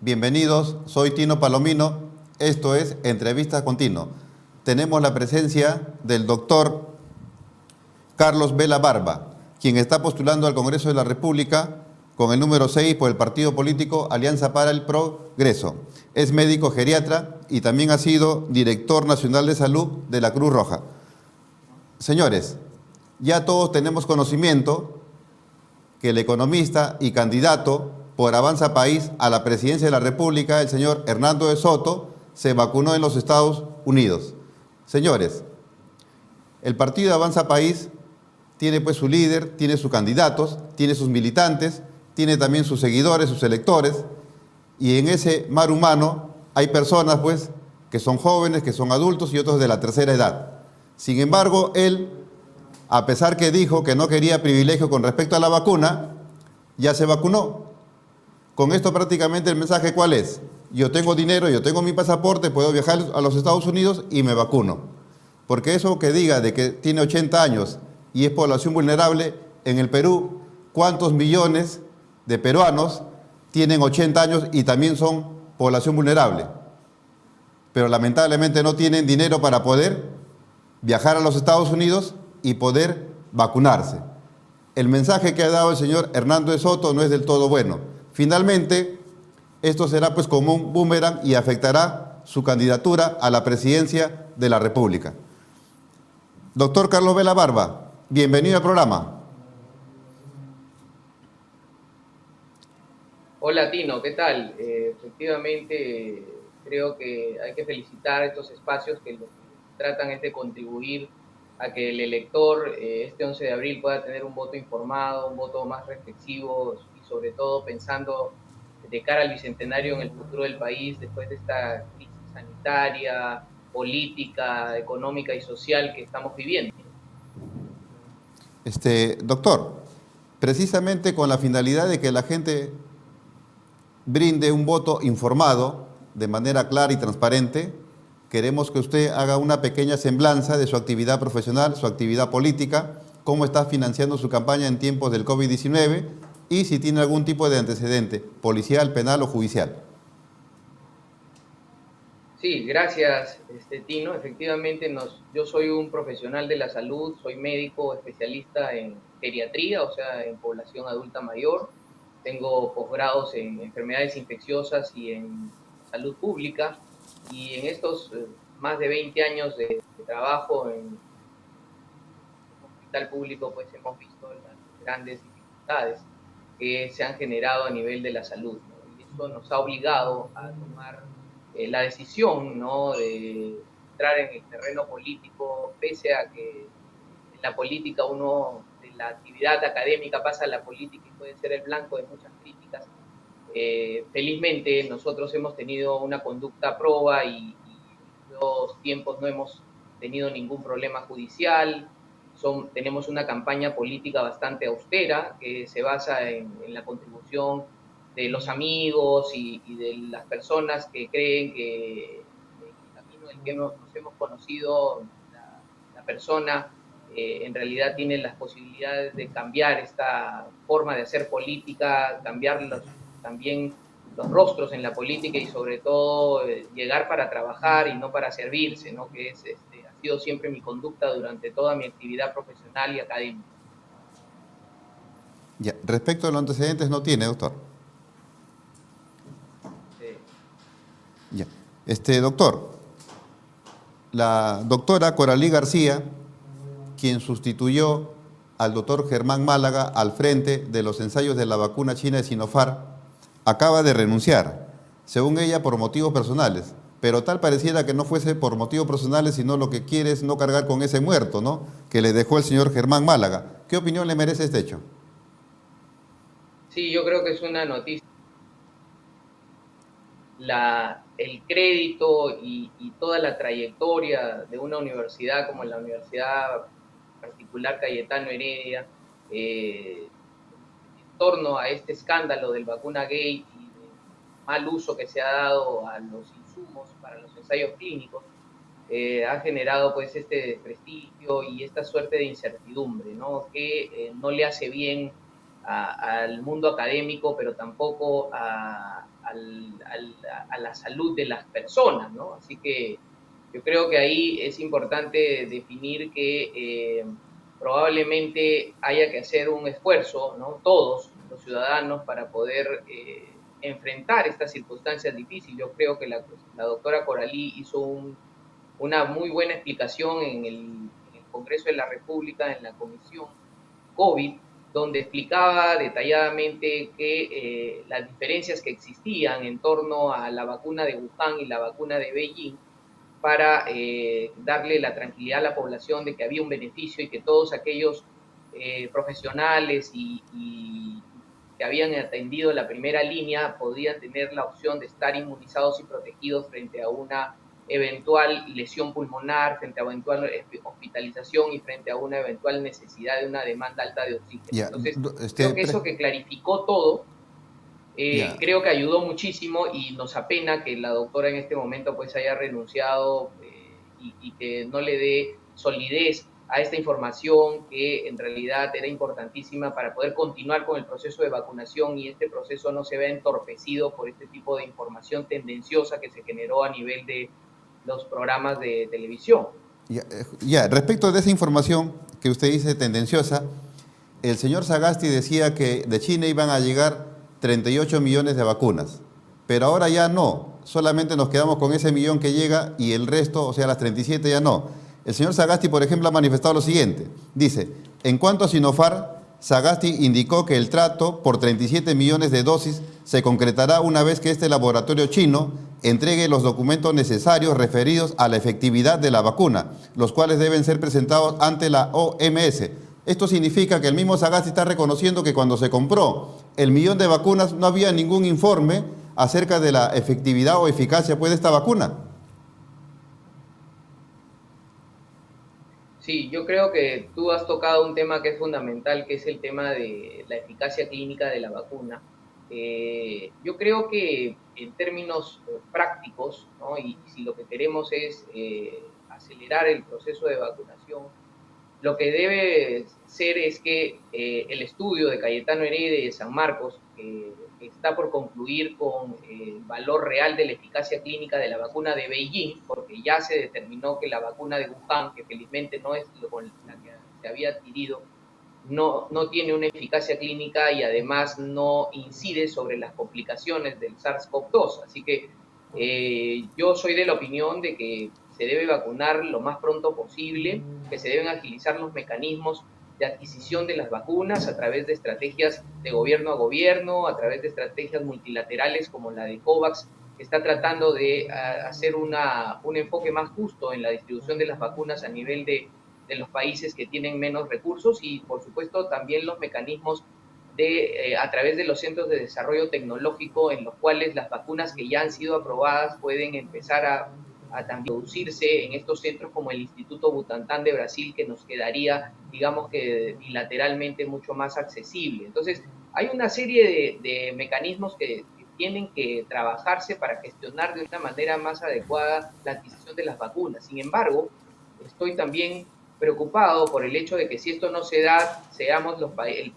Bienvenidos, soy Tino Palomino, esto es Entrevista con Tino. Tenemos la presencia del doctor Carlos Vela Barba, quien está postulando al Congreso de la República con el número 6 por el partido político Alianza para el Progreso. Es médico geriatra y también ha sido director nacional de salud de la Cruz Roja. Señores, ya todos tenemos conocimiento que el economista y candidato por Avanza País a la presidencia de la República, el señor Hernando de Soto, se vacunó en los Estados Unidos. Señores, el partido Avanza País tiene pues su líder, tiene sus candidatos, tiene sus militantes, tiene también sus seguidores, sus electores, y en ese mar humano hay personas pues que son jóvenes, que son adultos y otros de la tercera edad. Sin embargo, él, a pesar que dijo que no quería privilegio con respecto a la vacuna, ya se vacunó. Con esto prácticamente el mensaje ¿cuál es? Yo tengo dinero, yo tengo mi pasaporte, puedo viajar a los Estados Unidos y me vacuno. Porque eso que diga de que tiene 80 años y es población vulnerable, en el Perú, ¿cuántos millones de peruanos tienen 80 años y también son población vulnerable? Pero lamentablemente no tienen dinero para poder viajar a los Estados Unidos y poder vacunarse. El mensaje que ha dado el señor Hernando de Soto no es del todo bueno. Finalmente, esto será pues como un boomerang y afectará su candidatura a la presidencia de la República. Doctor Carlos Vela Barba, bienvenido al programa. Hola Tino, ¿qué tal? Efectivamente, creo que hay que felicitar estos espacios que lo que tratan es de contribuir a que el elector este 11 de abril pueda tener un voto informado, un voto más reflexivo y sobre todo pensando de cara al bicentenario en el futuro del país después de esta crisis sanitaria, política, económica y social que estamos viviendo. Doctor, precisamente con la finalidad de que la gente brinde un voto informado de manera clara y transparente, queremos que usted haga una pequeña semblanza de su actividad profesional, su actividad política, cómo está financiando su campaña en tiempos del COVID-19 y si tiene algún tipo de antecedente policial, penal o judicial. Sí, gracias, Tino. Efectivamente, yo soy un profesional de la salud, soy médico especialista en geriatría, o sea, en población adulta mayor. Tengo posgrados en enfermedades infecciosas y en salud pública. Y en estos más de 20 años de trabajo en un hospital público, pues hemos visto las grandes dificultades que se han generado a nivel de la salud, ¿no? Y eso nos ha obligado a tomar la decisión, ¿no?, de entrar en el terreno político, pese a que en la política uno de la actividad académica pasa a la política y puede ser el blanco de muchas críticas. Felizmente nosotros hemos tenido una conducta proba y en los tiempos no hemos tenido ningún problema judicial. Tenemos una campaña política bastante austera que se basa en la contribución de los amigos y de las personas que creen que en el camino en el que nos hemos conocido, la persona en realidad tiene las posibilidades de cambiar esta forma de hacer política, cambiar también los rostros en la política y sobre todo llegar para trabajar y no para servirse, ¿no?, que ha sido siempre mi conducta durante toda mi actividad profesional y académica. Ya, respecto a los antecedentes no tiene, doctor. Sí. Ya. Doctor, la doctora Coralí García, quien sustituyó al doctor Germán Málaga al frente de los ensayos de la vacuna china de Sinopharm, acaba de renunciar, según ella por motivos personales, pero tal pareciera que no fuese por motivos personales, sino lo que quiere es no cargar con ese muerto, ¿no?, que le dejó el señor Germán Málaga. ¿Qué opinión le merece este hecho? Sí, yo creo que es una noticia. El crédito y toda la trayectoria de una universidad como la Universidad Particular Cayetano Heredia, en torno a este escándalo del vacuna gate y del mal uso que se ha dado a los insumos para los ensayos clínicos, ha generado pues este desprestigio y esta suerte de incertidumbre, ¿no?, que no le hace bien al mundo académico, pero tampoco a a la salud de las personas, ¿no? Así que yo creo que ahí es importante definir que probablemente haya que hacer un esfuerzo, ¿no? Todos los ciudadanos para poder enfrentar estas circunstancias difíciles. Yo creo que la doctora Coralí hizo una muy buena explicación en el Congreso de la República, en la Comisión COVID, donde explicaba detalladamente que las diferencias que existían en torno a la vacuna de Wuhan y la vacuna de Beijing para darle la tranquilidad a la población de que había un beneficio y que todos aquellos profesionales y que habían atendido la primera línea podían tener la opción de estar inmunizados y protegidos frente a una eventual lesión pulmonar, frente a eventual hospitalización y frente a una eventual necesidad de una demanda alta de oxígeno. Ya, Entonces, creo que eso que clarificó todo, ya. creo que ayudó muchísimo y nos apena que la doctora en este momento pues haya renunciado y que no le dé solidez a esta información que en realidad era importantísima para poder continuar con el proceso de vacunación y este proceso no se vea entorpecido por este tipo de información tendenciosa que se generó a nivel de los programas de televisión. Ya, respecto de esa información que usted dice tendenciosa, el señor Sagasti decía que de China iban a llegar 38 millones de vacunas, pero ahora ya no, solamente nos quedamos con ese millón que llega y el resto, o sea, las 37 ya no. El señor Sagasti, por ejemplo, ha manifestado lo siguiente, dice, en cuanto a Sinopharm, Sagasti indicó que el trato por 37 millones de dosis se concretará una vez que este laboratorio chino entregue los documentos necesarios referidos a la efectividad de la vacuna, los cuales deben ser presentados ante la OMS. Esto significa que el mismo Sagasti está reconociendo que cuando se compró el millón de vacunas no había ningún informe acerca de la efectividad o eficacia pues, de esta vacuna. Sí, yo creo que tú has tocado un tema que es fundamental, que es el tema de la eficacia clínica de la vacuna. Yo creo que en términos prácticos, ¿no? Y si lo que queremos es acelerar el proceso de vacunación, lo que debe ser es que el estudio de Cayetano Heredia y de San Marcos, que está por concluir con el valor real de la eficacia clínica de la vacuna de Beijing, porque ya se determinó que la vacuna de Wuhan, que felizmente no es la que se había adquirido, no tiene una eficacia clínica y además no incide sobre las complicaciones del SARS-CoV-2. Así que yo soy de la opinión de que se debe vacunar lo más pronto posible, que se deben agilizar los mecanismos de adquisición de las vacunas a través de estrategias de gobierno a gobierno, a través de estrategias multilaterales como la de COVAX, que está tratando de hacer un enfoque más justo en la distribución de las vacunas a nivel de los países que tienen menos recursos y, por supuesto, también los mecanismos a través de los centros de desarrollo tecnológico en los cuales las vacunas que ya han sido aprobadas pueden empezar a también producirse en estos centros como el Instituto Butantan de Brasil, que nos quedaría, digamos que bilateralmente mucho más accesible. Entonces, hay una serie de mecanismos que tienen que trabajarse para gestionar de una manera más adecuada la adquisición de las vacunas. Sin embargo, estoy también preocupado por el hecho de que si esto no se da, seamos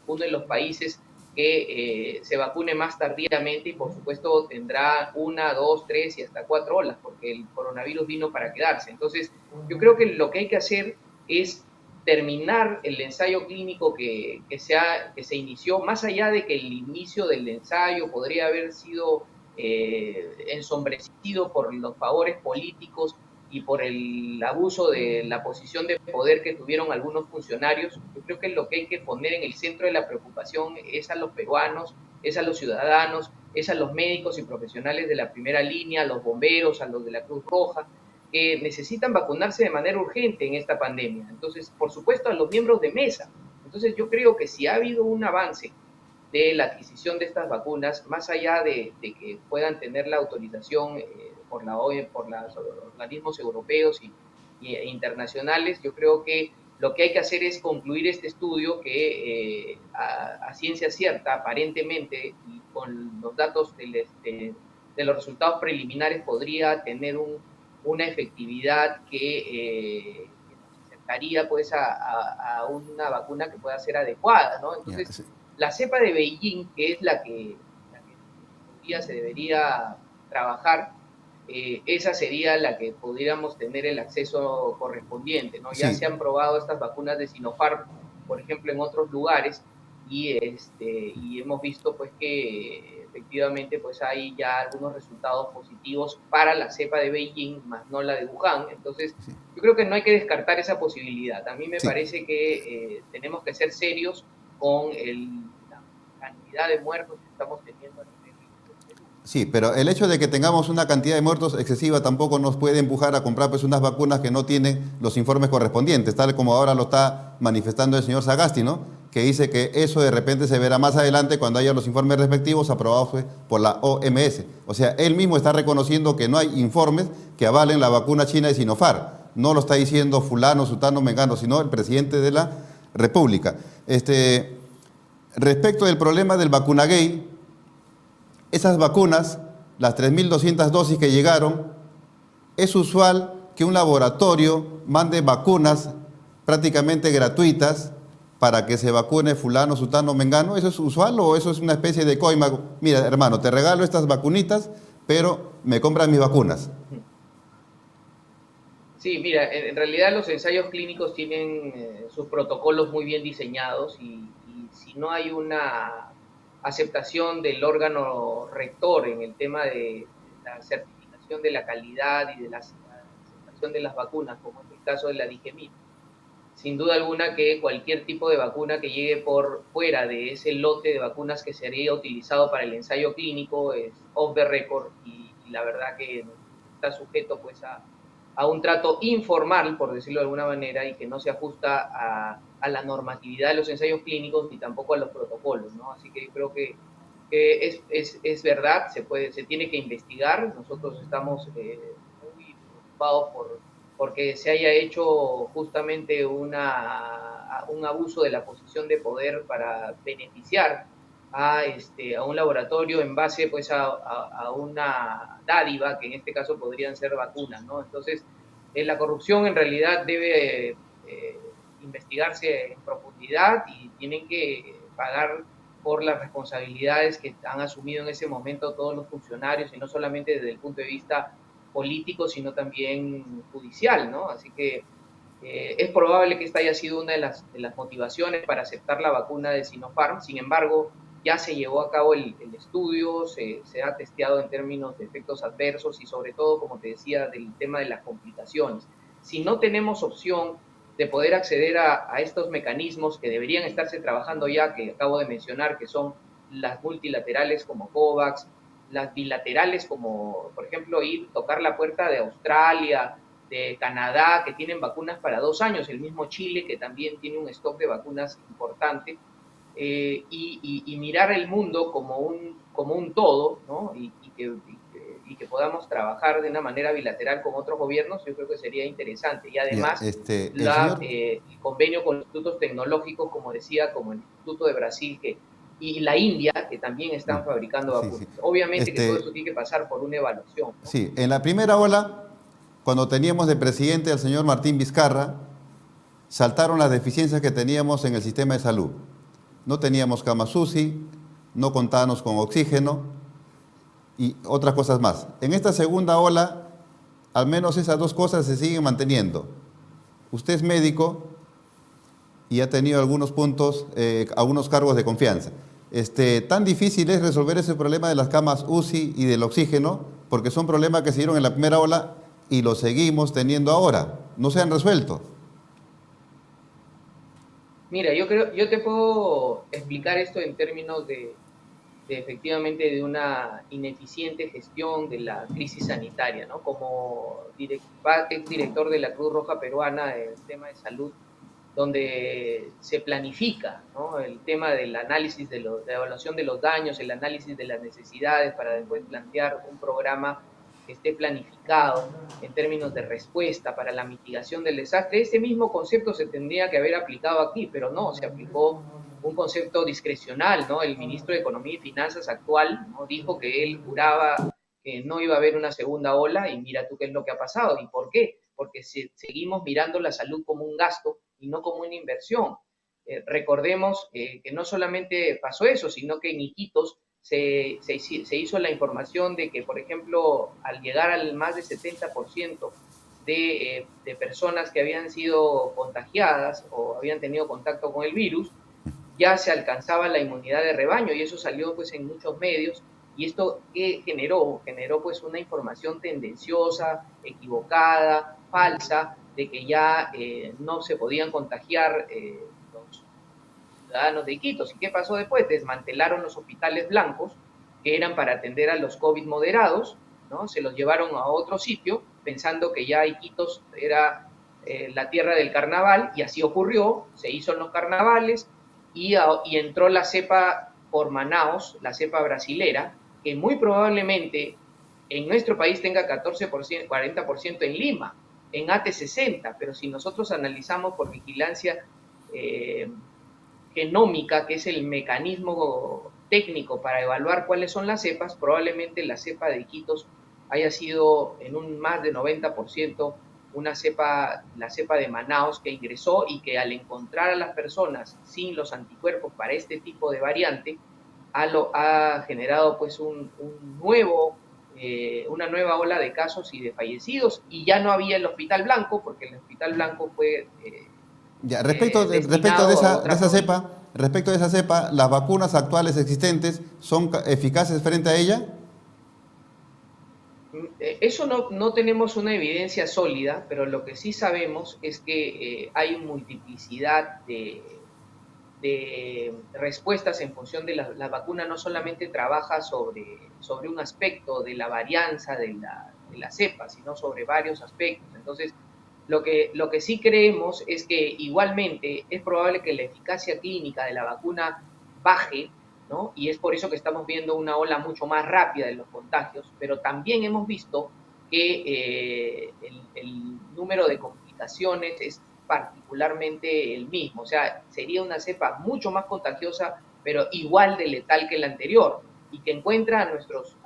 uno de los países que se vacune más tardíamente y por supuesto tendrá una, dos, tres y hasta cuatro olas, porque el coronavirus vino para quedarse. Entonces, yo creo que lo que hay que hacer es terminar el ensayo clínico que se inició, más allá de que el inicio del ensayo podría haber sido ensombrecido por los favores políticos y por el abuso de la posición de poder que tuvieron algunos funcionarios. Yo creo que lo que hay que poner en el centro de la preocupación es a los peruanos, es a los ciudadanos, es a los médicos y profesionales de la primera línea, a los bomberos, a los de la Cruz Roja, que necesitan vacunarse de manera urgente en esta pandemia. Entonces, por supuesto, a los miembros de mesa. Entonces, yo creo que si ha habido un avance de la adquisición de estas vacunas, más allá de que puedan tener la autorización por la OE, por los organismos europeos e internacionales, yo creo que lo que hay que hacer es concluir este estudio que a ciencia cierta, aparentemente, y con los datos de los resultados preliminares, podría tener una efectividad que nos acercaría pues, a una vacuna que pueda ser adecuada, ¿no? Ya, Entonces, sí. la cepa de Beijing, que es la que día se debería trabajar, esa sería la que pudiéramos tener el acceso correspondiente, ¿no? Ya Sí, se han probado estas vacunas de Sinopharm, por ejemplo, en otros lugares, y hemos visto pues que efectivamente pues hay ya algunos resultados positivos para la cepa de Beijing, más no la de Wuhan. Entonces, sí, yo creo que no hay que descartar esa posibilidad. A mí me sí. parece que tenemos que ser serios con la cantidad de muertos que estamos teniendo a nivel del Perú. Sí, pero el hecho de que tengamos una cantidad de muertos excesiva tampoco nos puede empujar a comprar pues unas vacunas que no tienen los informes correspondientes, tal como ahora lo está manifestando el señor Sagasti, ¿no? Que dice que eso de repente se verá más adelante cuando haya los informes respectivos aprobados pues, por la OMS. O sea, él mismo está reconociendo que no hay informes que avalen la vacuna china de Sinopharm. No lo está diciendo fulano, sutano, mengano, sino el presidente de la República. Respecto del problema del vacunagate, esas vacunas, las 3.200 dosis que llegaron, es usual que un laboratorio mande vacunas prácticamente gratuitas para que se vacune fulano, sutano, mengano. ¿Eso es usual o eso es una especie de coima? Mira, hermano, te regalo estas vacunitas, pero me compras mis vacunas. Sí, mira, en realidad los ensayos clínicos tienen sus protocolos muy bien diseñados y si no hay una aceptación del órgano rector en el tema de la certificación de la calidad y de la aceptación de las vacunas, como es el caso de la Digemid, sin duda alguna que cualquier tipo de vacuna que llegue por fuera de ese lote de vacunas que sería utilizado para el ensayo clínico es off the record y la verdad que está sujeto pues a un trato informal, por decirlo de alguna manera, y que no se ajusta a la normatividad de los ensayos clínicos ni tampoco a los protocolos, ¿no? Así que yo creo que es verdad, se tiene que investigar. Nosotros estamos muy preocupados porque se haya hecho justamente un abuso de la posición de poder para beneficiar a un laboratorio en base pues a una dádiva, que en este caso podrían ser vacunas, ¿no? Entonces, la corrupción en realidad debe investigarse en profundidad y tienen que pagar por las responsabilidades que han asumido en ese momento todos los funcionarios, y no solamente desde el punto de vista político, sino también judicial, ¿no? Así que es probable que esta haya sido una de las motivaciones para aceptar la vacuna de Sinopharm. Sin embargo, ya se llevó a cabo el estudio, se ha testeado en términos de efectos adversos y sobre todo, como te decía, del tema de las complicaciones. Si no tenemos opción de poder acceder a estos mecanismos que deberían estarse trabajando ya, que acabo de mencionar, que son las multilaterales como COVAX, las bilaterales como, por ejemplo, tocar la puerta de Australia, de Canadá, que tienen vacunas para 2 años, el mismo Chile, que también tiene un stock de vacunas importante, y mirar el mundo como un todo, ¿no? Y que podamos trabajar de una manera bilateral con otros gobiernos, yo creo que sería interesante. Y Ya, además, el señor, el convenio con institutos tecnológicos, como decía, como el Instituto de Brasil y la India, que también están fabricando sí, sí. vacunas. Obviamente que todo eso Este, tiene que pasar por una evaluación, ¿no? sí, en la primera ola, cuando teníamos de presidente al señor Martín Vizcarra, saltaron las deficiencias que teníamos en el sistema de salud. No teníamos camas UCI, no contábamos con oxígeno y otras cosas más. En esta segunda ola, al menos esas dos cosas se siguen manteniendo. Usted es médico y ha tenido algunos puntos, algunos cargos de confianza. Tan difícil es resolver ese problema de las camas UCI y del oxígeno, porque son problemas que se dieron en la primera ola y los seguimos teniendo ahora. No se han resuelto. Mira, yo te puedo explicar esto en términos de efectivamente de una ineficiente gestión de la crisis sanitaria, ¿no? Como director de la Cruz Roja Peruana en el tema de salud, donde se planifica, ¿no? El tema del análisis de la evaluación de los daños, el análisis de las necesidades para después plantear un programa que esté planificado en términos de respuesta para la mitigación del desastre. Ese mismo concepto se tendría que haber aplicado aquí, pero no, se aplicó un concepto discrecional, ¿no? El ministro de Economía y Finanzas actual, ¿no?, dijo que él juraba que no iba a haber una segunda ola y mira tú qué es lo que ha pasado. ¿Y por qué? Porque seguimos mirando la salud como un gasto y no como una inversión. Recordemos que no solamente pasó eso, sino que en Iquitos se hizo la información de que, por ejemplo, al llegar al más de 70% de personas que habían sido contagiadas o habían tenido contacto con el virus, ya se alcanzaba la inmunidad de rebaño, y eso salió pues en muchos medios. Y esto ¿qué generó? Generó pues una información tendenciosa, equivocada, falsa, de que ya no se podían contagiar los ciudadanos de Iquitos. ¿Y qué pasó después? Desmantelaron los hospitales blancos, que eran para atender a los COVID moderados, ¿no? Se los llevaron a otro sitio, pensando que ya Iquitos era la tierra del carnaval, y así ocurrió, se hizo en los carnavales, y entró la cepa por Manaos, la cepa brasilera, que muy probablemente en nuestro país tenga 14%, 40% en Lima, en AT60, pero si nosotros analizamos por vigilancia genómica, que es el mecanismo técnico para evaluar cuáles son las cepas, probablemente la cepa de Iquitos haya sido en un más de 90% una cepa, la cepa de Manaos, que ingresó y que al encontrar a las personas sin los anticuerpos para este tipo de variante, ha generado pues una nueva ola de casos y de fallecidos, y ya no había el Hospital Blanco, porque el Hospital Blanco fue Ya, respecto destinado a de otra esa provincia. cepa, ¿las vacunas actuales existentes son eficaces frente a ella? Eso no tenemos una evidencia sólida, pero lo que sí sabemos es que hay multiplicidad de respuestas en función de la vacuna. No solamente trabaja sobre un aspecto de la varianza de la cepa, sino sobre varios aspectos. Entonces, lo que sí creemos es que igualmente es probable que la eficacia clínica de la vacuna baje, ¿no? Y es por eso que estamos viendo una ola mucho más rápida de los contagios, pero también hemos visto que el número de complicaciones es particularmente el mismo. O sea, sería una cepa mucho más contagiosa, pero igual de letal que la anterior, y que encuentra a nuestros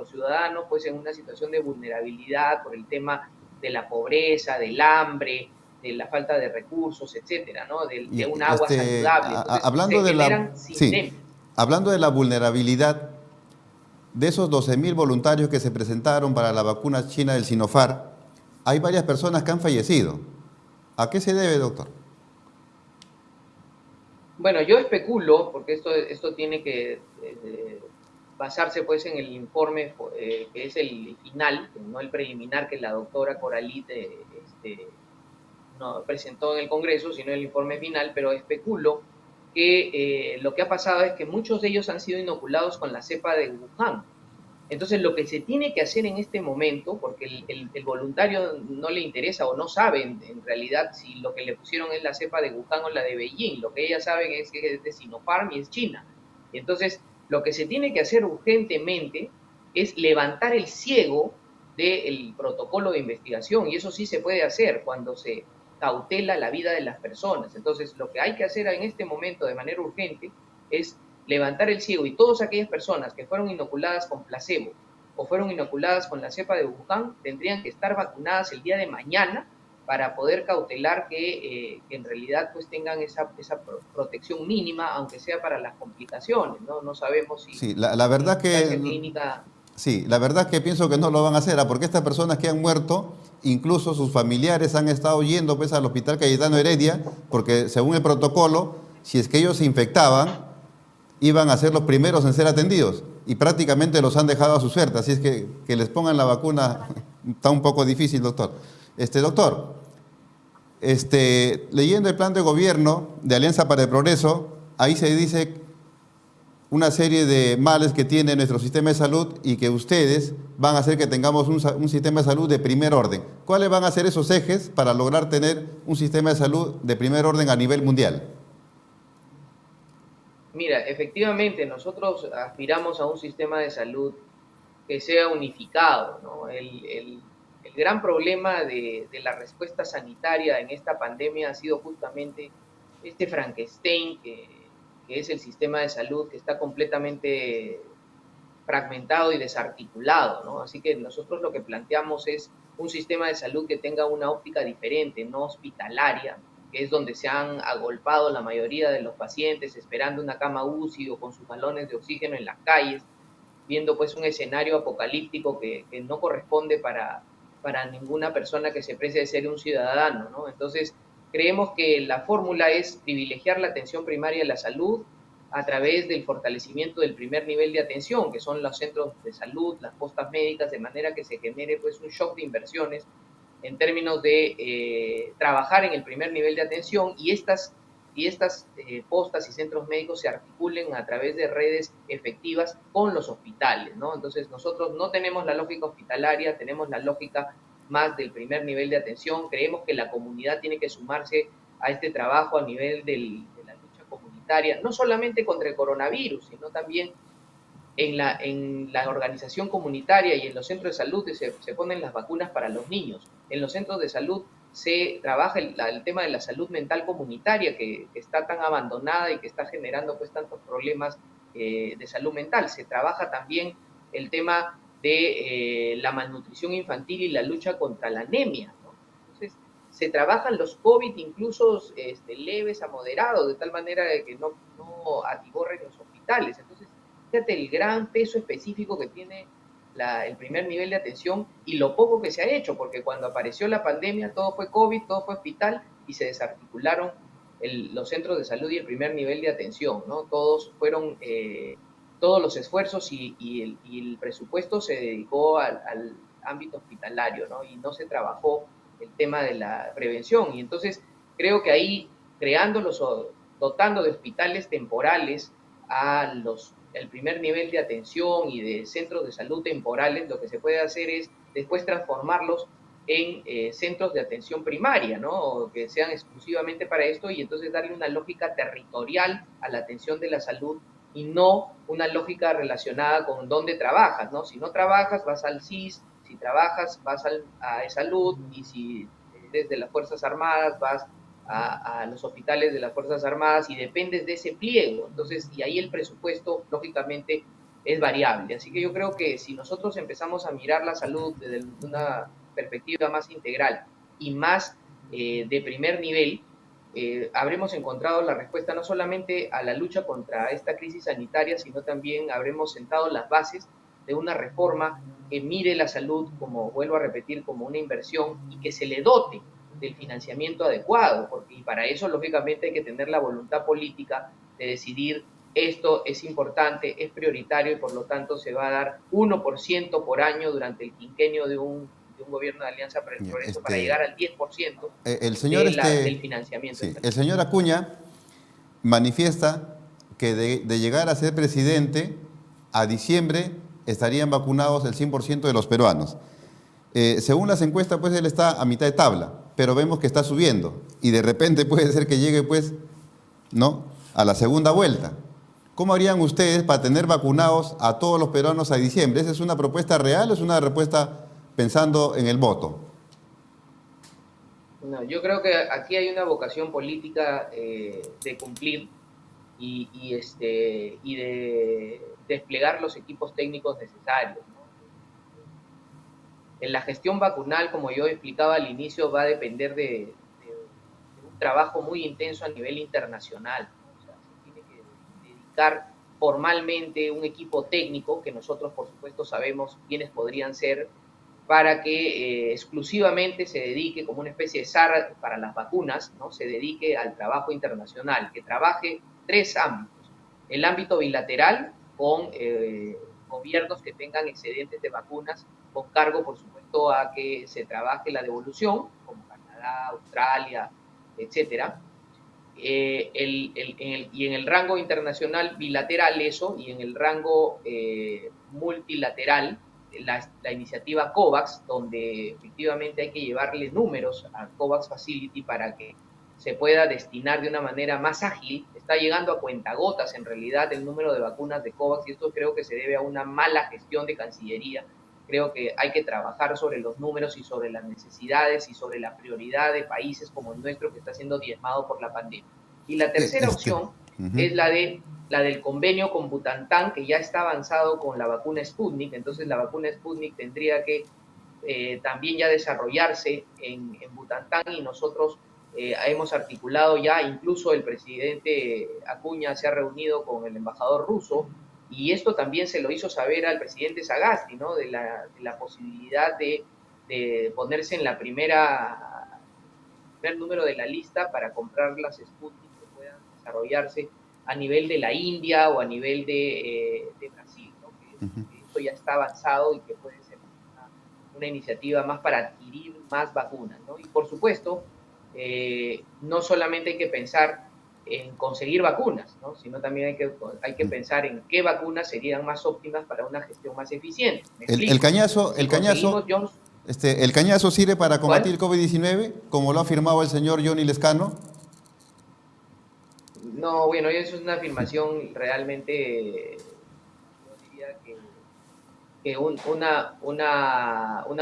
ciudadanos pues en una situación de vulnerabilidad por el tema de la pobreza, del hambre, de la falta de recursos, etcétera, ¿no? De Y, un agua saludable. Entonces, se generan sí, sindemias. hablando de la vulnerabilidad, de esos 12.000 voluntarios que se presentaron para la vacuna china del Sinopharm, hay varias personas que han fallecido. ¿A qué se debe, doctor? Bueno, yo especulo, porque esto tiene que basarse pues en el informe que es el final, no el preliminar que la doctora Coralite no presentó en el Congreso, sino el informe final, pero especulo que lo que ha pasado es que muchos de ellos han sido inoculados con la cepa de Wuhan. Entonces, lo que se tiene que hacer en este momento, porque el voluntario no le interesa o no sabe en realidad si lo que le pusieron es la cepa de Wuhan o la de Beijing, lo que ellas saben es que es de Sinopharm y es China. Y entonces, lo que se tiene que hacer urgentemente es levantar el ciego del protocolo de investigación, y eso sí se puede hacer cuando se cautela la vida de las personas. Entonces, lo que hay que hacer en este momento de manera urgente es levantar el ciego, y todas aquellas personas que fueron inoculadas con placebo o fueron inoculadas con la cepa de Wuhan tendrían que estar vacunadas el día de mañana para poder cautelar que en realidad pues tengan esa protección mínima, aunque sea para las complicaciones, ¿no? No sabemos si Sí, la la verdad eficacia que clínica. sí, la verdad que pienso que no lo van a hacer, porque estas personas que han muerto, incluso sus familiares han estado yendo pues, al Hospital Cayetano Heredia, porque según el protocolo, si es que ellos se infectaban, iban a ser los primeros en ser atendidos, y prácticamente los han dejado a su suerte, así es que les pongan la vacuna está un poco difícil, doctor. Doctor, leyendo el plan de gobierno de Alianza para el Progreso, ahí se dice una serie de males que tiene nuestro sistema de salud y que ustedes van a hacer que tengamos un sistema de salud de primer orden. ¿Cuáles van a ser esos ejes para lograr tener un sistema de salud de primer orden a nivel mundial? Mira, efectivamente nosotros aspiramos a un sistema de salud que sea unificado, ¿no? El gran problema de la respuesta sanitaria en esta pandemia ha sido justamente este Frankenstein que es el sistema de salud, que está completamente fragmentado y desarticulado, ¿no? Así que nosotros lo que planteamos es un sistema de salud que tenga una óptica diferente, no hospitalaria, que es donde se han agolpado la mayoría de los pacientes esperando una cama UCI o con sus balones de oxígeno en las calles, viendo pues un escenario apocalíptico que no corresponde para ninguna persona que se precie de ser un ciudadano, ¿no? Entonces, creemos que la fórmula es privilegiar la atención primaria de la salud a través del fortalecimiento del primer nivel de atención, que son los centros de salud, las postas médicas, de manera que se genere pues un shock de inversiones en términos de trabajar en el primer nivel de atención y estas postas y centros médicos se articulen a través de redes efectivas con los hospitales, ¿no? Entonces nosotros no tenemos la lógica hospitalaria, tenemos la lógica más del primer nivel de atención. Creemos que la comunidad tiene que sumarse a este trabajo a nivel de la lucha comunitaria, no solamente contra el coronavirus, sino también en la organización comunitaria y en los centros de salud se ponen las vacunas para los niños. En los centros de salud se trabaja el tema de la salud mental comunitaria que está tan abandonada y que está generando pues tantos problemas de salud mental. Se trabaja también el tema de la malnutrición infantil y la lucha contra la anemia, ¿no? Entonces, se trabajan los COVID incluso leves a moderados, de tal manera de que no atiborren los hospitales. Entonces, fíjate el gran peso específico que tiene el primer nivel de atención y lo poco que se ha hecho, porque cuando apareció la pandemia todo fue COVID, todo fue hospital y se desarticularon los centros de salud y el primer nivel de atención, ¿no? Todos fueron, todos los esfuerzos y el presupuesto se dedicó al ámbito hospitalario, ¿no? Y no se trabajó el tema de la prevención. Y entonces creo que ahí, dotando de hospitales temporales el primer nivel de atención y de centros de salud temporales, lo que se puede hacer es después transformarlos en centros de atención primaria, ¿no? Que sean exclusivamente para esto y entonces darle una lógica territorial a la atención de la salud y no una lógica relacionada con dónde trabajas, ¿no? Si no trabajas, vas al CIS, si trabajas, vas a salud y si eres de las Fuerzas Armadas, vas a los hospitales de las Fuerzas Armadas y dependes de ese pliego. Entonces, y ahí el presupuesto, lógicamente, es variable. Así que yo creo que si nosotros empezamos a mirar la salud desde una perspectiva más integral y más de primer nivel, habremos encontrado la respuesta no solamente a la lucha contra esta crisis sanitaria, sino también habremos sentado las bases de una reforma que mire la salud, como vuelvo a repetir, como una inversión y que se le dote del financiamiento adecuado, porque y para eso lógicamente hay que tener la voluntad política de decidir esto es importante, es prioritario y por lo tanto se va a dar 1% por año durante el quinquenio de un gobierno de Alianza para el Progreso para llegar al 10% el señor, del financiamiento. sí, el señor Acuña manifiesta que de llegar a ser presidente, a diciembre estarían vacunados el 100% de los peruanos. Según las encuestas, pues él está a mitad de tabla, pero vemos que está subiendo y de repente puede ser que llegue, pues, ¿no?, a la segunda vuelta. ¿Cómo harían ustedes para tener vacunados a todos los peruanos a diciembre? ¿Esa es una propuesta real o es una respuesta pensando en el voto? No, yo creo que aquí hay una vocación política de cumplir y de desplegar los equipos técnicos necesarios, ¿no? En la gestión vacunal, como yo explicaba al inicio, va a depender de un trabajo muy intenso a nivel internacional, ¿no? O sea, se tiene que dedicar formalmente un equipo técnico, que nosotros por supuesto sabemos quiénes podrían ser, para que exclusivamente se dedique como una especie de SAR para las vacunas, ¿no? Se dedique al trabajo internacional, que trabaje tres ámbitos. El ámbito bilateral con gobiernos que tengan excedentes de vacunas, con cargo, por supuesto, a que se trabaje la devolución, como Canadá, Australia, etcétera. Y en el rango internacional bilateral eso, y en el rango multilateral, la iniciativa COVAX, donde efectivamente hay que llevarle números a COVAX Facility para que se pueda destinar de una manera más ágil. Está llegando a cuentagotas en realidad el número de vacunas de COVAX y esto creo que se debe a una mala gestión de Cancillería. Creo que hay que trabajar sobre los números y sobre las necesidades y sobre la prioridad de países como el nuestro que está siendo diezmado por la pandemia. Y la tercera opción es la del convenio con Butantan, que ya está avanzado con la vacuna Sputnik. Entonces la vacuna Sputnik tendría que también ya desarrollarse en Butantan y nosotros hemos articulado ya, incluso el presidente Acuña se ha reunido con el embajador ruso, y esto también se lo hizo saber al presidente Sagasti, ¿no? De la posibilidad de ponerse en la primer número de la lista para comprar las Sputnik que puedan desarrollarse a nivel de la India o a nivel de Brasil, ¿no? Que esto ya está avanzado y que puede ser una iniciativa más para adquirir más vacunas, ¿no? Y por supuesto, no solamente hay que pensar en conseguir vacunas, ¿no? Sino también hay que pensar en qué vacunas serían más óptimas para una gestión más eficiente. Me El explico. cañazo, Si conseguimos, el cañazo sirve para combatir ¿cuál? el COVID-19, como lo ha afirmado el señor Johnny Lescano. No, bueno, eso es una afirmación realmente, yo diría que una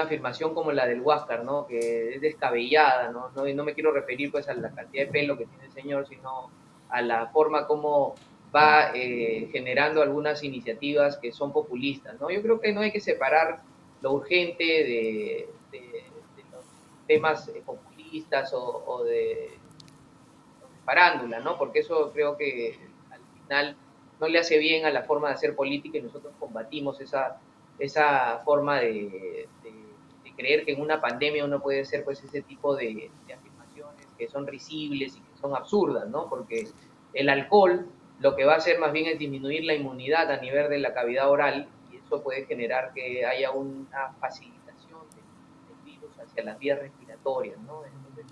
afirmación como la del Huáscar, ¿no? Que es descabellada, ¿no? No me quiero referir pues a la cantidad de pelo que tiene el señor, sino a la forma como va generando algunas iniciativas que son populistas, ¿no? Yo creo que no hay que separar lo urgente de los temas populistas o de farándula, ¿no? Porque eso creo que al final no le hace bien a la forma de hacer política y nosotros combatimos esa forma de creer que en una pandemia uno puede hacer pues ese tipo de afirmaciones que son risibles y que son absurdas, ¿no? Porque el alcohol lo que va a hacer más bien es disminuir la inmunidad a nivel de la cavidad oral y eso puede generar que haya una facilitación del virus hacia las vías respiratorias, ¿no? Entonces,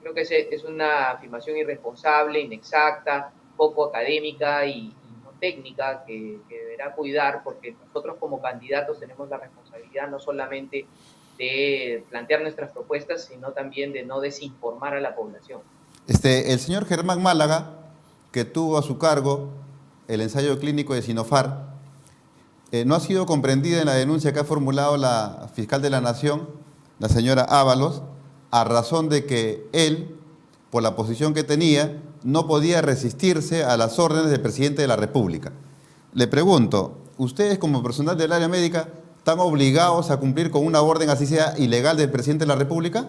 creo que es una afirmación irresponsable, inexacta, poco académica y no técnica que deberá cuidar porque nosotros como candidatos tenemos la responsabilidad no solamente de plantear nuestras propuestas, sino también de no desinformar a la población. El señor Germán Málaga, que tuvo a su cargo el ensayo clínico de Sinopharm, no ha sido comprendida en la denuncia que ha formulado la fiscal de la Nación, la señora Ábalos, a razón de que él, por la posición que tenía, no podía resistirse a las órdenes del presidente de la República. Le pregunto, ¿ustedes como personal del área médica están obligados a cumplir con una orden así sea ilegal del presidente de la República?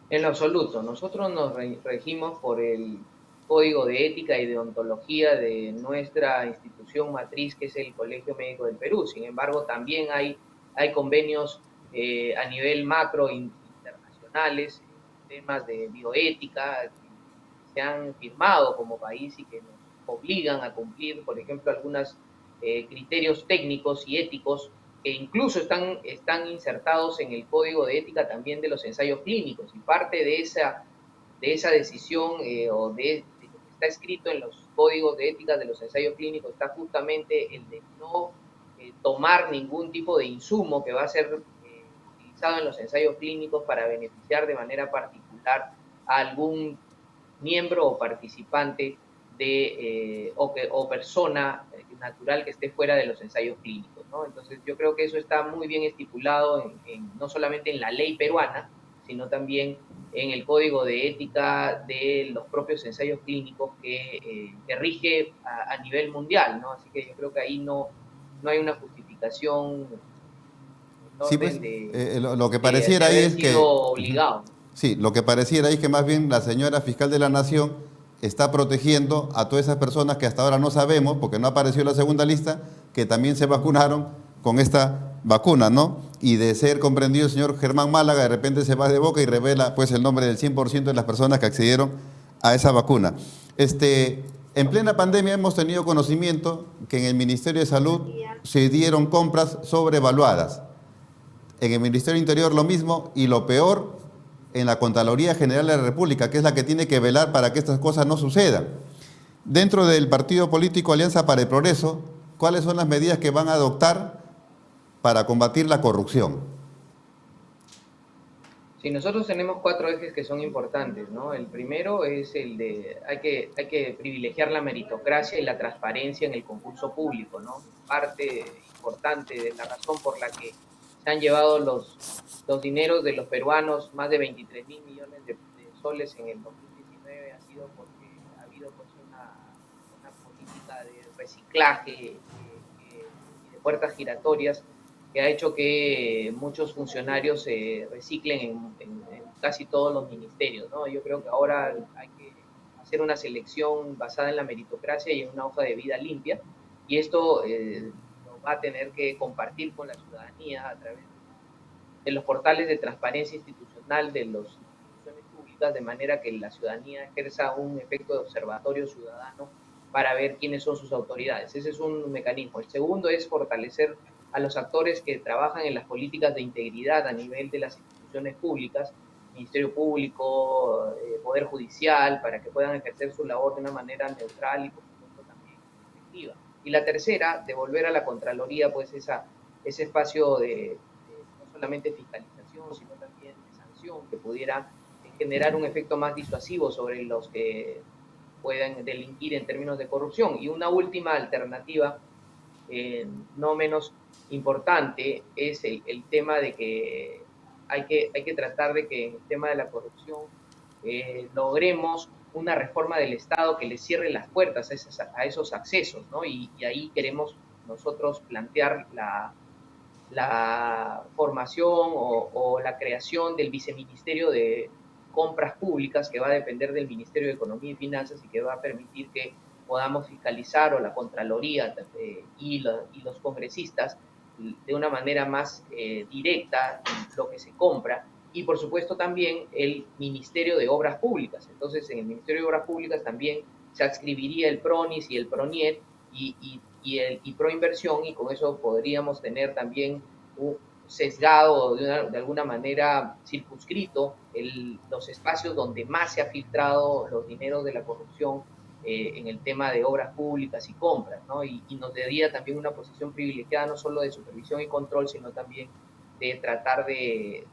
En lo absoluto, nosotros nos regimos por el Código de Ética y Deontología de nuestra institución matriz, que es el Colegio Médico del Perú. Sin embargo, también hay convenios a nivel macro internacionales, temas de bioética, que se han firmado como país y que nos obligan a cumplir, por ejemplo, algunos criterios técnicos y éticos que incluso están insertados en el código de ética también de los ensayos clínicos. Y parte de esa decisión de lo que está escrito en los códigos de ética de los ensayos clínicos está justamente el de no tomar ningún tipo de insumo que va a ser utilizado en los ensayos clínicos para beneficiar de manera particular a algún miembro o participante o persona natural que esté fuera de los ensayos clínicos, ¿no? Entonces yo creo que eso está muy bien estipulado no solamente en la ley peruana, sino también en el código de ética de los propios ensayos clínicos que rige a nivel mundial, ¿no? Así que yo creo que ahí no hay una justificación en Sí, pues orden lo que de pareciera ahí haber es sido que, obligado. sí, lo que pareciera ahí es que más bien la señora fiscal de la Nación está protegiendo a todas esas personas que hasta ahora no sabemos, porque no apareció en la segunda lista, que también se vacunaron con esta vacuna, ¿no? Y de ser comprendido el señor Germán Málaga, de repente se va de boca y revela pues el nombre del 100% de las personas que accedieron a esa vacuna. En plena pandemia hemos tenido conocimiento que en el Ministerio de Salud se dieron compras sobrevaluadas. En el Ministerio del Interior lo mismo y lo peor en la Contraloría General de la República, que es la que tiene que velar para que estas cosas no sucedan. Dentro del partido político Alianza para el Progreso, ¿cuáles son las medidas que van a adoptar para combatir la corrupción? Sí, nosotros tenemos cuatro ejes que son importantes, ¿no? El primero es hay que privilegiar la meritocracia y la transparencia en el concurso público, ¿no? Parte importante de la razón por la que se han llevado los dineros de los peruanos, más de 23.000 millones de soles en el 2019, ha sido porque ha habido pues una política de reciclaje y de puertas giratorias que ha hecho que muchos funcionarios se reciclen casi todos los ministerios, ¿no? Yo creo que ahora hay que hacer una selección basada en la meritocracia y en una hoja de vida limpia, y esto lo va a tener que compartir con la ciudadanía a través de los portales de transparencia institucional de las instituciones públicas, de manera que la ciudadanía ejerza un efecto de observatorio ciudadano para ver quiénes son sus autoridades. Ese es un mecanismo. El segundo es fortalecer a los actores que trabajan en las políticas de integridad a nivel de las instituciones públicas, Ministerio Público, Poder Judicial, para que puedan ejercer su labor de una manera neutral y, por supuesto, también efectiva. Y la tercera, devolver a la Contraloría pues ese espacio de no solamente fiscalización, sino también de sanción, que pudiera generar un efecto más disuasivo sobre los que puedan delinquir en términos de corrupción. Y una última alternativa, no menos importante, es el tema de que hay que tratar de que en el tema de la corrupción logremos una reforma del Estado que le cierre las puertas a esos accesos, ¿no? Y ahí queremos nosotros plantear la formación o la creación del viceministerio de compras públicas, que va a depender del Ministerio de Economía y Finanzas y que va a permitir que podamos fiscalizar, o la Contraloría y los congresistas, de una manera más directa lo que se compra, y por supuesto también el Ministerio de Obras Públicas. Entonces, en el Ministerio de Obras Públicas también se adscribiría el PRONIS y el PRONIET y Proinversión, y con eso podríamos tener también un sesgado, de alguna manera circunscrito, los espacios donde más se ha filtrado los dineros de la corrupción en el tema de obras públicas y compras, ¿no? Y nos daría también una posición privilegiada, no solo de supervisión y control, sino también de tratar de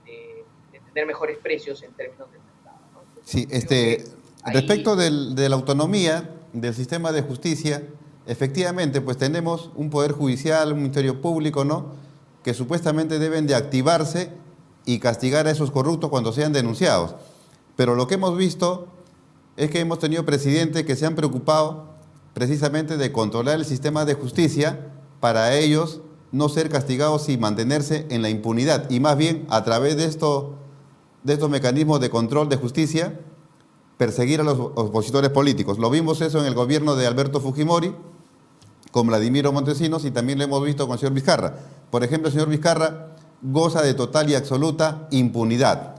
tener mejores precios en términos de mercado, ¿no? Entonces, Sí, creo que ahí respecto de la autonomía del sistema de justicia, efectivamente, pues tenemos un poder judicial, un ministerio público, ¿no? Que supuestamente deben de activarse y castigar a esos corruptos cuando sean denunciados. Pero lo que hemos visto es que hemos tenido presidentes que se han preocupado precisamente de controlar el sistema de justicia para ellos no ser castigados y mantenerse en la impunidad. Y más bien, a través de estos mecanismos de control de justicia, perseguir a los opositores políticos. Lo vimos eso en el gobierno de Alberto Fujimori, con Vladimiro Montesinos, y también lo hemos visto con el señor Vizcarra. Por ejemplo, el señor Vizcarra goza de total y absoluta impunidad.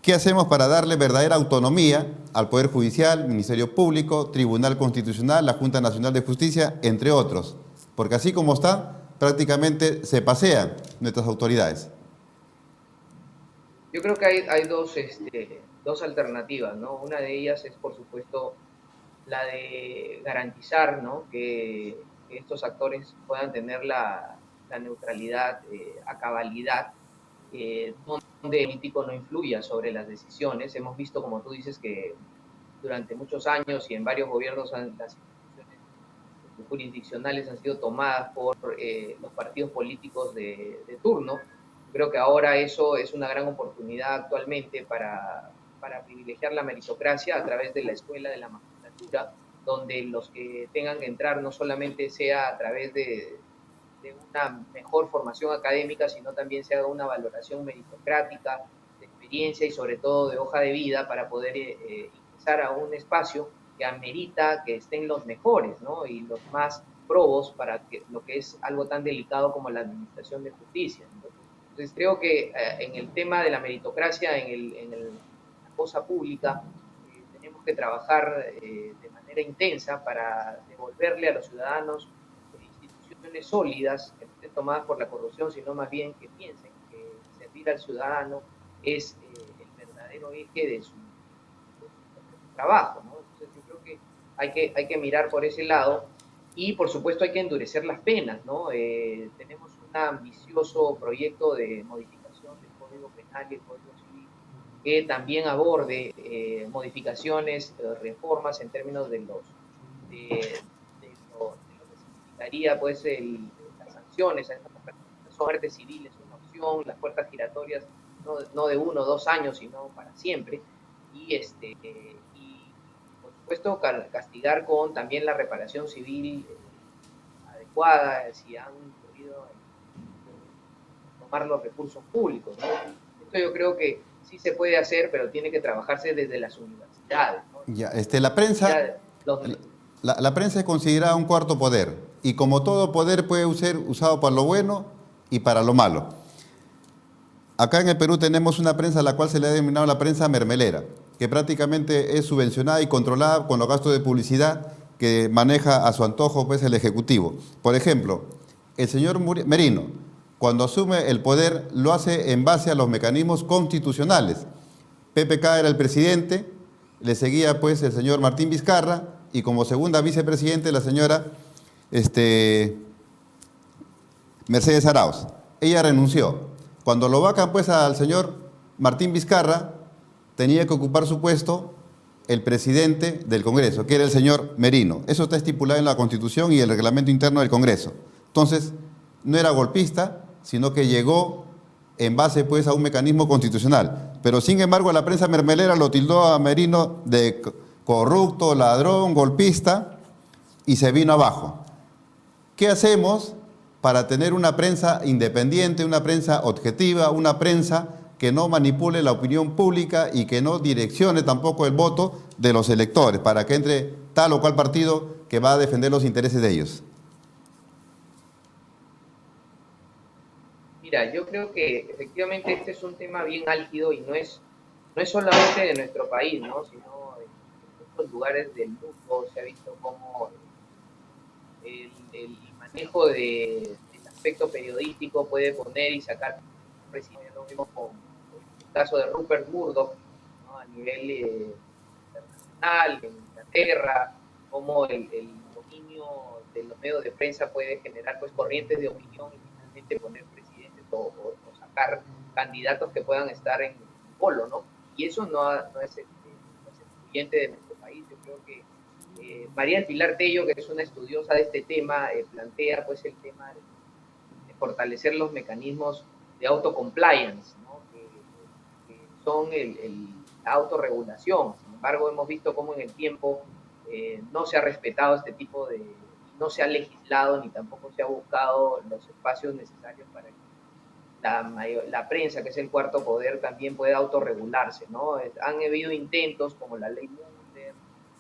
¿Qué hacemos para darle verdadera autonomía al Poder Judicial, Ministerio Público, Tribunal Constitucional, la Junta Nacional de Justicia, entre otros? Porque así como está, prácticamente se pasean nuestras autoridades. yo creo que hay dos alternativas, ¿no? Una de ellas es, por supuesto, la de garantizar, ¿no?, que estos actores puedan tener la neutralidad a cabalidad, donde el político no influya sobre las decisiones. Hemos visto, como tú dices, que durante muchos años y en varios gobiernos las instituciones jurisdiccionales han sido tomadas por los partidos políticos de turno. Creo que ahora eso es una gran oportunidad actualmente para privilegiar la meritocracia a través de la escuela de la magistratura, donde los que tengan que entrar no solamente sea a través de una mejor formación académica, sino también se haga una valoración meritocrática, de experiencia y sobre todo de hoja de vida, para poder ingresar a un espacio que amerita que estén los mejores, ¿no?, y los más probos para lo que es algo tan delicado como la administración de justicia. Entonces creo que en el tema de la meritocracia, la cosa pública, tenemos que trabajar de manera intensa para devolverle a los ciudadanos instituciones sólidas, que no estén tomadas por la corrupción, sino más bien que piensen que servir al ciudadano es el verdadero eje de su trabajo, ¿no? Entonces yo creo que hay que mirar por ese lado, y por supuesto hay que endurecer las penas, ¿no? Tenemos un ambicioso proyecto de modificación del Código Penal y el Código Civil, que también aborde modificaciones, reformas en términos de lo que significaría pues las sanciones a estas personas. Son muertes civiles, una opción, las puertas giratorias no de 1 o 2 años, sino para siempre, y por supuesto castigar con también la reparación civil adecuada si han incurrido en tomar los recursos públicos, ¿no? Esto yo creo que sí se puede hacer, pero tiene que trabajarse desde las universidades, ¿no? Ya, la prensa, Los, la prensa es considerada un cuarto poder y como todo poder puede ser usado para lo bueno y para lo malo. Acá en el Perú tenemos una prensa a la cual se le ha denominado la prensa mermelera, que prácticamente es subvencionada y controlada con los gastos de publicidad que maneja a su antojo pues, el Ejecutivo. Por ejemplo, el señor Merino, cuando asume el poder, lo hace en base a los mecanismos constitucionales. PPK era el presidente, le seguía pues el señor Martín Vizcarra y como segunda vicepresidente la señora Mercedes Arauz. Ella renunció. Cuando lo vacan pues al señor Martín Vizcarra, tenía que ocupar su puesto el presidente del Congreso, que era el señor Merino. Eso está estipulado en la Constitución y el reglamento interno del Congreso. Entonces, no era golpista, sino que llegó en base pues a un mecanismo constitucional. Pero sin embargo la prensa mermelera lo tildó a Merino de corrupto, ladrón, golpista y se vino abajo. ¿Qué hacemos para tener una prensa independiente, una prensa objetiva, una prensa que no manipule la opinión pública y que no direccione tampoco el voto de los electores para que entre tal o cual partido que va a defender los intereses de ellos? Mira, yo creo que efectivamente este es un tema bien álgido y no es solamente de nuestro país, ¿no? Sino en muchos lugares del mundo se ha visto cómo el manejo del aspecto periodístico puede poner y sacar presidente. Lo vimos con el caso de Rupert Murdoch, ¿no? A nivel internacional, en Inglaterra, cómo el dominio de los medios de prensa puede generar pues corrientes de opinión y finalmente poner presidentes o sacar candidatos que puedan estar en polo, ¿no? Y eso no es excluyente de nuestro país. Yo creo que María del Pilar Tello, que es una estudiosa de este tema, plantea pues el tema de fortalecer los mecanismos de autocompliance, ¿no? que son la autorregulación. Sin embargo, hemos visto cómo en el tiempo no se ha respetado este tipo de, no se ha legislado ni tampoco se ha buscado los espacios necesarios para que la prensa, que es el cuarto poder, también pueda autorregularse, ¿no? Han habido intentos como la ley Munder,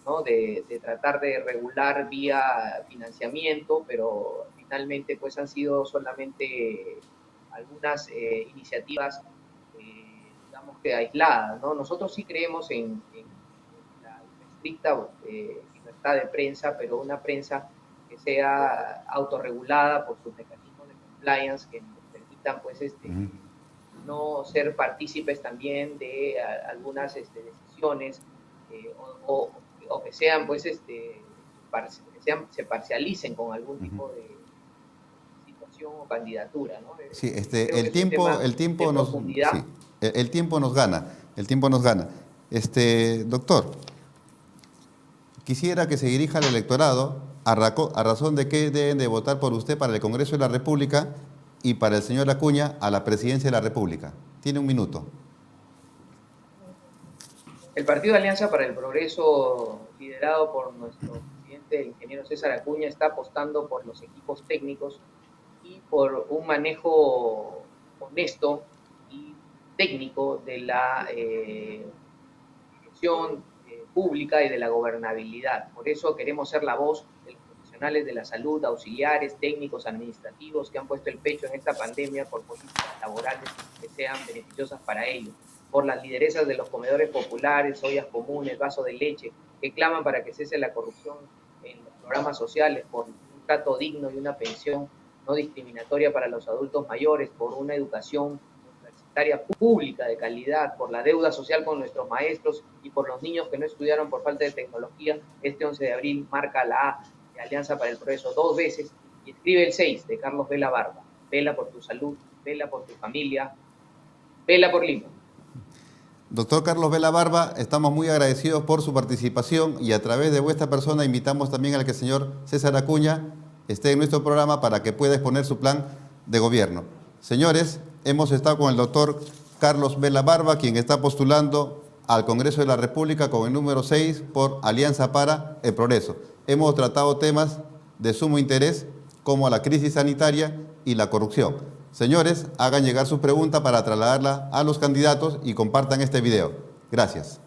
¿no? de tratar de regular vía financiamiento, pero finalmente pues han sido solamente algunas iniciativas, digamos que aisladas, ¿no? Nosotros sí creemos en la estricta libertad de prensa, pero una prensa que sea autorregulada por sus mecanismos de compliance que nos permitan pues no ser partícipes también de algunas decisiones o que sean pues se parcialicen con algún tipo de situación o candidatura, ¿no? Sí, el tiempo nos gana, doctor, quisiera que se dirija al electorado a razón de que deben de votar por usted para el Congreso de la República y para el señor Acuña a la presidencia de la República. Tiene un minuto. El Partido de Alianza para el Progreso, liderado por nuestro presidente, el ingeniero César Acuña, está apostando por los equipos técnicos y por un manejo honesto y técnico de la gestión pública y de la gobernabilidad. Por eso queremos ser la voz de los profesionales de la salud, auxiliares, técnicos, administrativos que han puesto el pecho en esta pandemia por políticas laborales que sean beneficiosas para ellos, por las lideresas de los comedores populares, ollas comunes, vasos de leche, que claman para que cese la corrupción en los programas sociales, por un trato digno y una pensión no discriminatoria para los adultos mayores, por una educación universitaria pública de calidad, por la deuda social con nuestros maestros y por los niños que no estudiaron por falta de tecnología. Este 11 de abril marca la A de Alianza para el Progreso 2 veces y escribe el 6 de Carlos Vela Barba. Vela por tu salud, vela por tu familia, vela por Lima. Doctor Carlos Vela Barba, estamos muy agradecidos por su participación y a través de vuestra persona invitamos también al que el señor César Acuña esté en nuestro programa para que pueda exponer su plan de gobierno. Señores, hemos estado con el doctor Carlos Vela Barba, quien está postulando al Congreso de la República con el número 6 por Alianza para el Progreso. Hemos tratado temas de sumo interés como la crisis sanitaria y la corrupción. Señores, hagan llegar sus preguntas para trasladarla a los candidatos y compartan este video. Gracias.